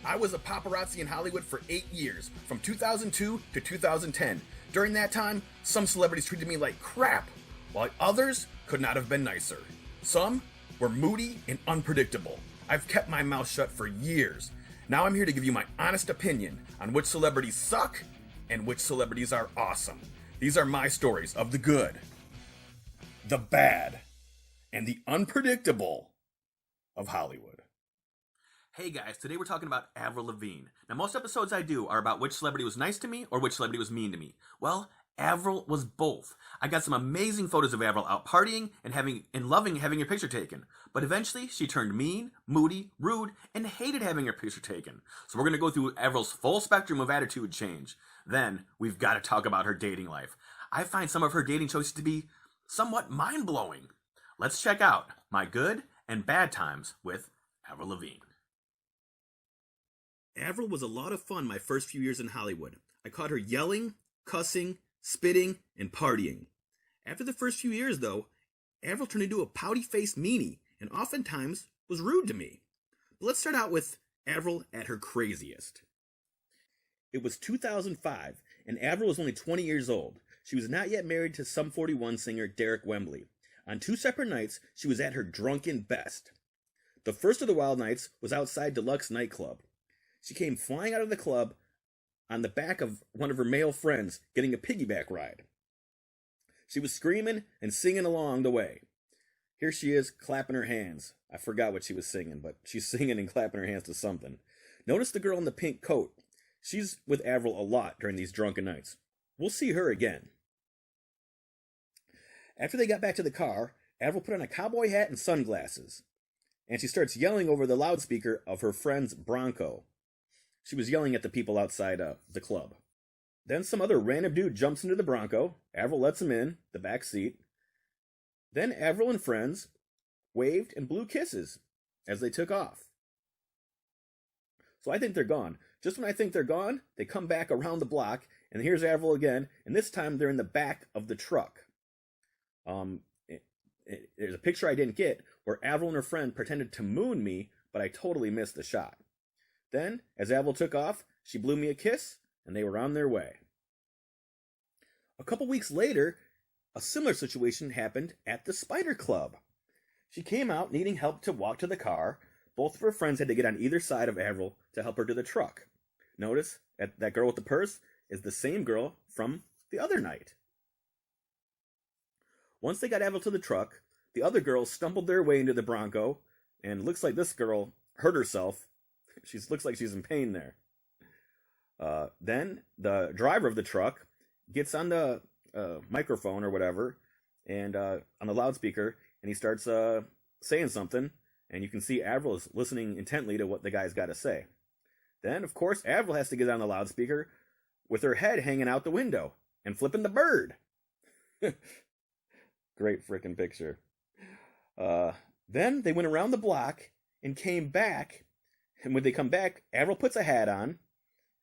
I was a paparazzi in Hollywood for 8 years, from 2002 to 2010. During that time, some celebrities treated me like crap, while others could not have been nicer. Some were moody and unpredictable. I've kept my mouth shut for years. Now I'm here to give you my honest opinion on which celebrities suck and which celebrities are awesome. These are my stories of the good, the bad, and the unpredictable of Hollywood. Hey guys, today we're talking about Avril Lavigne. Now most episodes I do are about which celebrity was nice to me or which celebrity was mean to me. Well, Avril was both. I got some amazing photos of Avril out partying and loving having her picture taken. But eventually she turned mean, moody, rude, and hated having her picture taken. So we're going to go through Avril's full spectrum of attitude change. Then we've got to talk about her dating life. I find some of her dating choices to be somewhat mind-blowing. Let's check out my good and bad times with Avril Lavigne. Avril was a lot of fun my first few years in Hollywood. I caught her yelling, cussing, spitting, and partying. After the first few years, though, Avril turned into a pouty-faced meanie and oftentimes was rude to me. But let's start out with Avril at her craziest. It was 2005, and Avril was only 20 years old. She was not yet married to Sum 41 singer Derrick Wembley. On 2 separate nights, she was at her drunken best. The first of the wild nights was outside Deluxe nightclub. She came flying out of the club on the back of one of her male friends, getting a piggyback ride. She was screaming and singing along the way. Here she is, clapping her hands. I forgot what she was singing, but she's singing and clapping her hands to something. Notice the girl in the pink coat. She's with Avril a lot during these drunken nights. We'll see her again. After they got back to the car, Avril put on a cowboy hat and sunglasses, and she starts yelling over the loudspeaker of her friend's Bronco. She was yelling at the people outside the club. Then some other random dude jumps into the Bronco. Avril lets him in the back seat. Then Avril and friends waved and blew kisses as they took off. So I think they're gone. Just when I think they're gone, they come back around the block, and here's Avril again, and this time they're in the back of the truck. There's a picture I didn't get where Avril and her friend pretended to moon me, but I totally missed the shot. Then, as Avril took off, she blew me a kiss, and they were on their way. A couple weeks later, a similar situation happened at the Spider Club. She came out needing help to walk to the car. Both of her friends had to get on either side of Avril to help her to the truck. Notice that girl with the purse is the same girl from the other night. Once they got Avril to the truck, the other girls stumbled their way into the Bronco, and it looks like this girl hurt herself. She looks like she's in pain there. Then the driver of the truck gets on the microphone or whatever, and on the loudspeaker, and he starts saying something, and you can see Avril is listening intently to what the guy's got to say. Then, of course, Avril has to get on the loudspeaker with her head hanging out the window and flipping the bird. Great freaking picture. Then they went around the block and came back. And when they come back, Avril puts a hat on.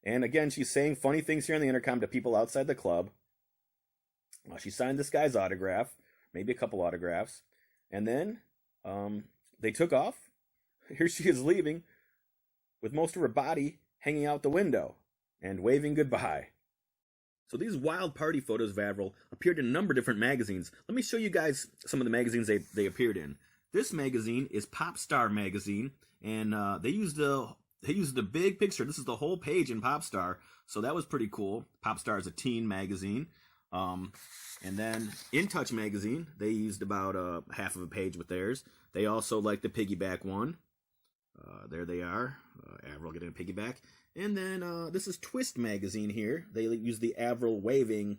And again, she's saying funny things here on the intercom to people outside the club. She signed this guy's autograph, maybe a couple autographs. And then they took off. Here she is leaving with most of her body hanging out the window and waving goodbye. So these wild party photos of Avril appeared in a number of different magazines. Let me show you guys some of the magazines they appeared in. This magazine is Pop Star magazine, and they used a big picture. This is the whole page in Pop Star, so that was pretty cool. Pop Star is a teen magazine. And then In Touch magazine, they used about half of a page with theirs. They also like the piggyback one. There they are, Avril getting a piggyback. And then this is Twist magazine here. They use the Avril waving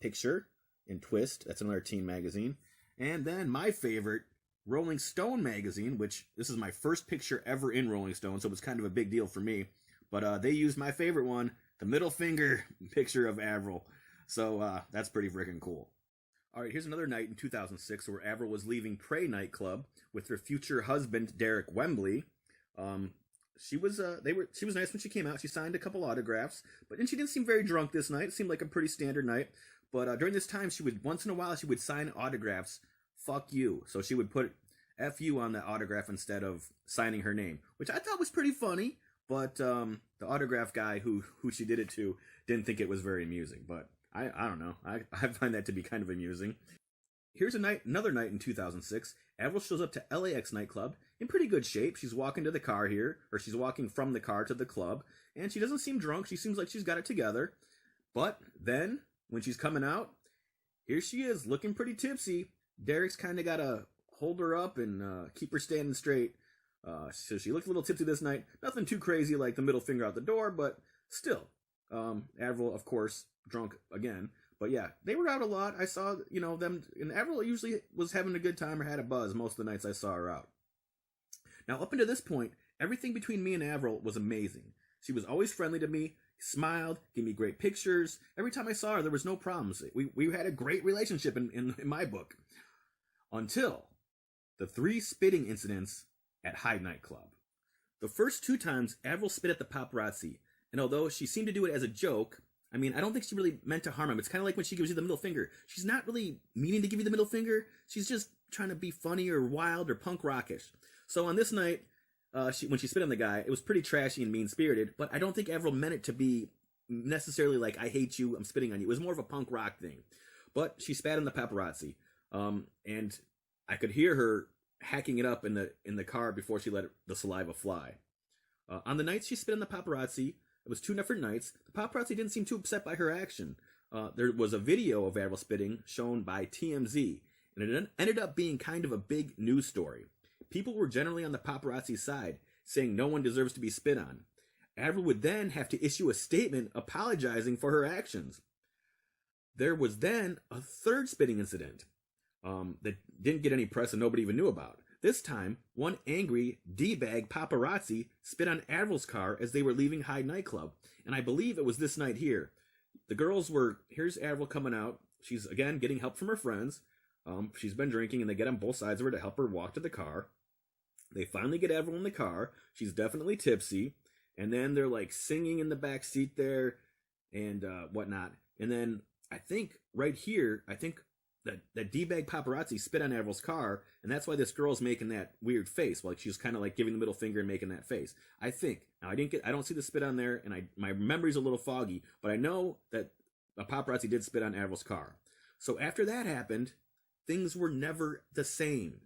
picture in Twist. That's another teen magazine. And then my favorite, Rolling Stone magazine, which this is my first picture ever in Rolling Stone, so it was kind of a big deal for me. But they used my favorite one, the middle finger picture of Avril. So that's pretty freaking cool. All right, here's another night in 2006 where Avril was leaving Prey nightclub with her future husband, Derrick Wembley. She was nice when she came out. She signed a couple autographs, and she didn't seem very drunk this night. It seemed like a pretty standard night. But during this time, once in a while she would sign autographs. Fuck you. So she would put F you on the autograph instead of signing her name, which I thought was pretty funny. But the autograph guy who she did it to didn't think it was very amusing. But I don't know. I find that to be kind of amusing. Here's another night in 2006. Avril shows up to LAX nightclub in pretty good shape. She's walking to the car here, or she's walking from the car to the club, and she doesn't seem drunk. She seems like she's got it together. But then, when she's coming out, here she is, looking pretty tipsy. Derrick's kind of got to hold her up and keep her standing straight. So she looked a little tipsy this night. Nothing too crazy like the middle finger out the door, but still. Avril, of course, drunk again. But yeah, they were out a lot. I saw, them, and Avril usually was having a good time or had a buzz most of the nights I saw her out. Now, up until this point, everything between me and Avril was amazing. She was always friendly to me, smiled, gave me great pictures. Every time I saw her, there was no problems. We had a great relationship in my book. Until the 3 spitting incidents at Hyde nightclub. The first 2 times, Avril spit at the paparazzi, and although she seemed to do it as a joke, I don't think she really meant to harm him. It's kind of like when she gives you the middle finger. She's not really meaning to give you the middle finger. She's just trying to be funny or wild or punk rockish. So on this night, when she spit on the guy, it was pretty trashy and mean-spirited, but I don't think Avril meant it to be necessarily like, I hate you, I'm spitting on you. It was more of a punk rock thing. But she spat on the paparazzi, and I could hear her hacking it up in the car before she let the saliva fly. On the nights she spit on the paparazzi, it was 2 different nights. The paparazzi didn't seem too upset by her action. There was a video of Avril spitting shown by TMZ, and it ended up being kind of a big news story. People were generally on the paparazzi's side, saying no one deserves to be spit on. Avril would then have to issue a statement apologizing for her actions. There was then a 3rd spitting incident that didn't get any press and nobody even knew about. This time, one angry D-bag paparazzi spit on Avril's car as they were leaving Hyde nightclub, and I believe it was this night here. The girls here's Avril coming out. She's, again, getting help from her friends. She's been drinking, and they get on both sides of her to help her walk to the car. They finally get Avril in the car. She's definitely tipsy, and then they're, singing in the back seat there and whatnot. And then I think right here, that D-bag paparazzi spit on Avril's car, and that's why this girl's making that weird face, she's kind of giving the middle finger and making that face. I think. Now, I don't see the spit on there, and my memory's a little foggy, but I know that a paparazzi did spit on Avril's car. So after that happened, things were never the same.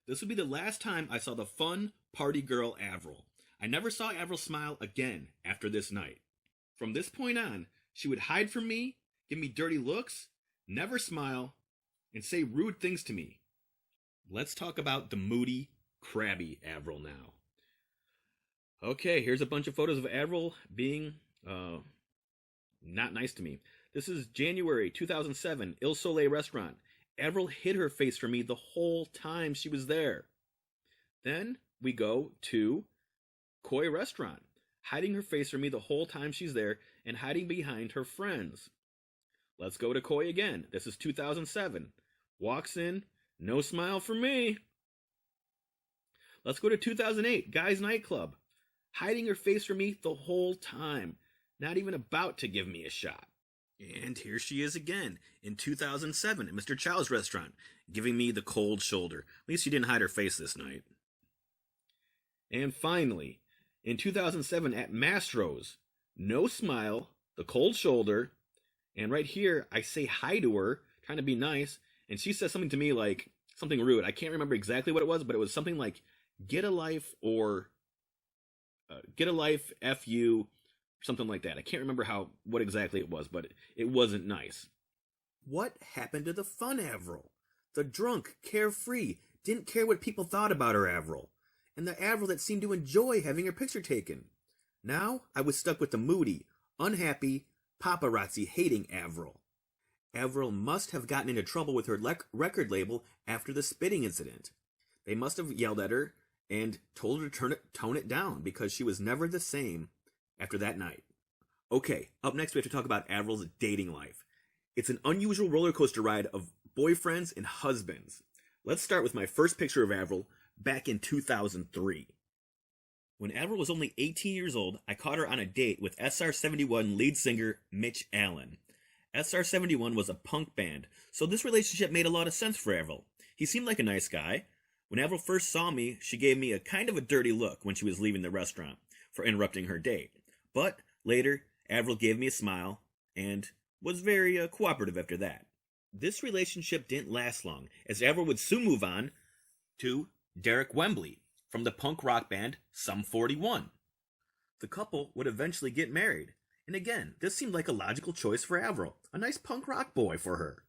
This would be the last time I saw the fun party girl Avril. I never saw Avril smile again after this night. From this point on, she would hide from me, give me dirty looks, never smile, and say rude things to me. Let's talk about the moody, crabby Avril now. Okay, here's a bunch of photos of Avril being not nice to me. This is January 2007, Il Soleil restaurant. Avril hid her face from me the whole time she was there. Then we go to Koi restaurant, hiding her face from me the whole time she's there and hiding behind her friends. Let's go to Koi again. This is 2007. Walks in, no smile for me. Let's go to 2008, Guys Nightclub. Hiding her face from me the whole time. Not even about to give me a shot. And here she is again, in 2007, at Mr. Chow's restaurant, giving me the cold shoulder. At least she didn't hide her face this night. And finally, in 2007, at Mastro's, no smile, the cold shoulder, and right here, I say hi to her, trying to be nice, and she says something to me something rude. I can't remember exactly what it was, but it was something like, get a life, or get a life, F you, something like that. I can't remember what exactly it was, but it wasn't nice. What happened to the fun Avril? The drunk, carefree, didn't care what people thought about her Avril. And the Avril that seemed to enjoy having her picture taken. Now I was stuck with the moody, unhappy, paparazzi-hating Avril. Avril must have gotten into trouble with her record label after the spitting incident. They must have yelled at her and told her to tone it down because she was never the same after that night. Okay, up next we have to talk about Avril's dating life. It's an unusual roller coaster ride of boyfriends and husbands. Let's start with my first picture of Avril back in 2003. When Avril was only 18 years old, I caught her on a date with SR-71 lead singer Mitch Allen. SR-71 was a punk band, so this relationship made a lot of sense for Avril. He seemed like a nice guy. When Avril first saw me, she gave me a kind of a dirty look when she was leaving the restaurant for interrupting her date. But later, Avril gave me a smile and was very cooperative after that. This relationship didn't last long, as Avril would soon move on to Derrick Wembley from the punk rock band Sum 41. The couple would eventually get married, and again, this seemed like a logical choice for Avril, a nice punk rock boy for her.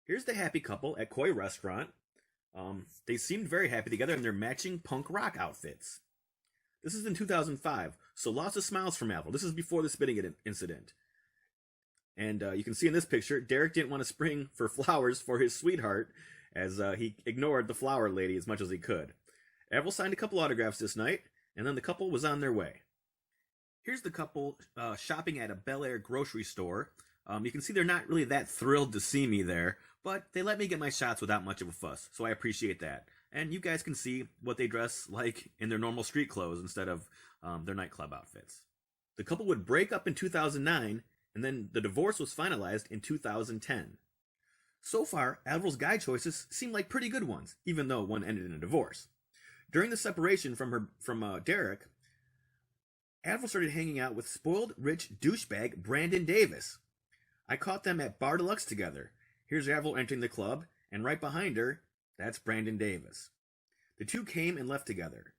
Here's the happy couple at Koi Restaurant. They seemed very happy together in their matching punk rock outfits. This is in 2005, so lots of smiles from Avril. This is before the spitting incident. And you can see in this picture, Derrick didn't want to spring for flowers for his sweetheart, as he ignored the flower lady as much as he could. Avril signed a couple autographs this night, and then the couple was on their way. Here's the couple shopping at a Bel Air grocery store. You can see they're not really that thrilled to see me there, but they let me get my shots without much of a fuss, so I appreciate that. And you guys can see what they dress like in their normal street clothes instead of their nightclub outfits. The couple would break up in 2009, and then the divorce was finalized in 2010. So far, Avril's guy choices seem like pretty good ones, even though one ended in a divorce. During the separation from Derrick, Avril started hanging out with spoiled rich douchebag Brandon Davis. I caught them at Bar Deluxe together. Here's Avril entering the club, and right behind her, that's Brandon Davis. The two came and left together.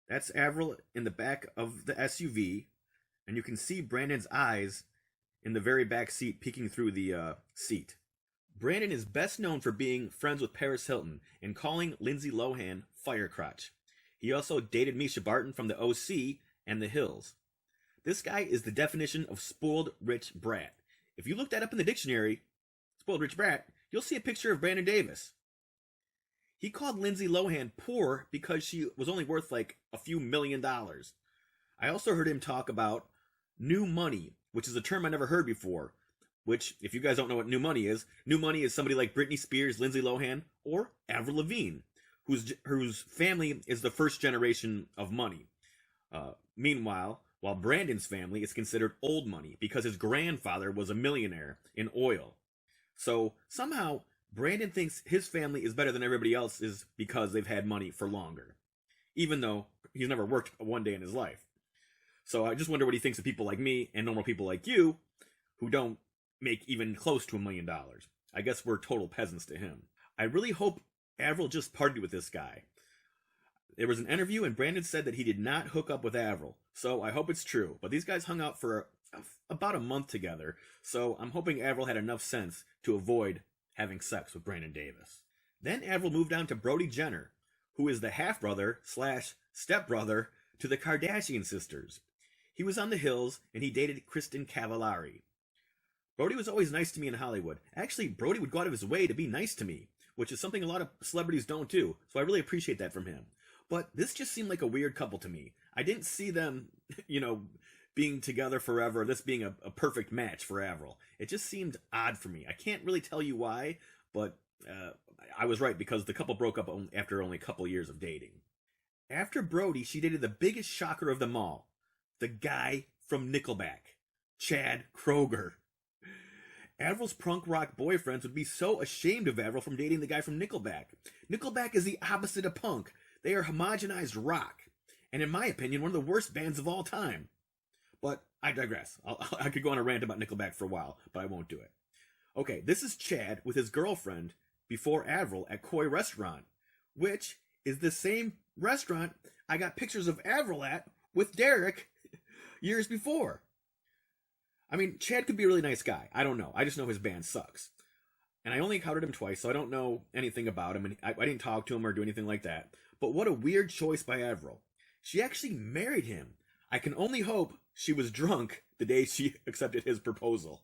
That's Avril in the back of the SUV, and you can see Brandon's eyes in the very back seat peeking through the seat. Brandon is best known for being friends with Paris Hilton and calling Lindsay Lohan firecrotch. He also dated Mischa Barton from the OC and The Hills. This guy is the definition of spoiled rich brat. If you look that up in the dictionary, spoiled rich brat, you'll see a picture of Brandon Davis. He called Lindsay Lohan poor because she was only worth like a few $1 million. I also heard him talk about new money, which is a term I never heard before. Which, if you guys don't know what new money is somebody like Britney Spears, Lindsay Lohan, or Avril Lavigne, whose family is the first generation of money. Meanwhile, while Brandon's family is considered old money because his grandfather was a millionaire in oil. So somehow, Brandon thinks his family is better than everybody else's because they've had money for longer, even though he's never worked one day in his life. So I just wonder what he thinks of people like me and normal people like you who don't make even close to $1 million. I guess we're total peasants to him. I really hope Avril just partied with this guy. There was an interview and Brandon said that he did not hook up with Avril, so I hope it's true. But these guys hung out for about a month together, so I'm hoping Avril had enough sense to avoid having sex with Brandon Davis. Then Avril moved on to Brody Jenner, who is the half-brother / stepbrother to the Kardashian sisters. He was on The Hills, and he dated Kristin Cavallari. Brody was always nice to me in Hollywood. Actually, Brody would go out of his way to be nice to me, which is something a lot of celebrities don't do, so I really appreciate that from him. But this just seemed like a weird couple to me. I didn't see them, being together forever, this being a perfect match for Avril. It just seemed odd for me. I can't really tell you why, but I was right because the couple broke up after only a couple years of dating. After Brody, she dated the biggest shocker of them all, the guy from Nickelback, Chad Kroeger. Avril's punk rock boyfriends would be so ashamed of Avril from dating the guy from Nickelback. Nickelback is the opposite of punk. They are homogenized rock, and in my opinion, one of the worst bands of all time. But I digress. I could go on a rant about Nickelback for a while, but I won't do it. Okay, this is Chad with his girlfriend before Avril at Koi Restaurant, which is the same restaurant I got pictures of Avril at with Derrick years before. I mean, Chad could be a really nice guy. I don't know. I just know his band sucks. And I only encountered him twice, so I don't know anything about him, and I didn't talk to him or do anything like that. But what a weird choice by Avril. She actually married him. I can only hope she was drunk the day she accepted his proposal.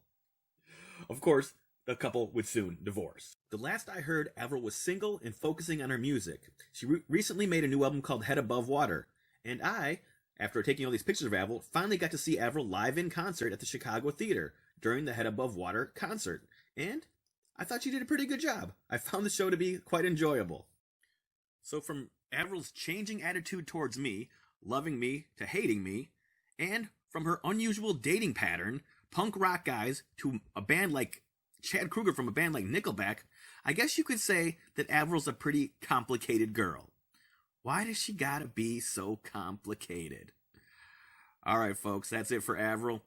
Of course, the couple would soon divorce. The last I heard, Avril was single and focusing on her music. She recently made a new album called Head Above Water. And I, after taking all these pictures of Avril, finally got to see Avril live in concert at the Chicago Theater during the Head Above Water concert. And I thought she did a pretty good job. I found the show to be quite enjoyable. So from Avril's changing attitude towards me, loving me to hating me, and from her unusual dating pattern, punk rock guys, to a band like Chad Kroeger from a band like Nickelback, I guess you could say that Avril's a pretty complicated girl. Why does she gotta be so complicated? All right, folks, that's it for Avril.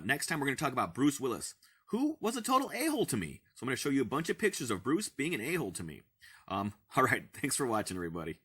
Next time we're going to talk about Bruce Willis, who was a total a-hole to me. So I'm going to show you a bunch of pictures of Bruce being an a-hole to me. All right, thanks for watching, everybody.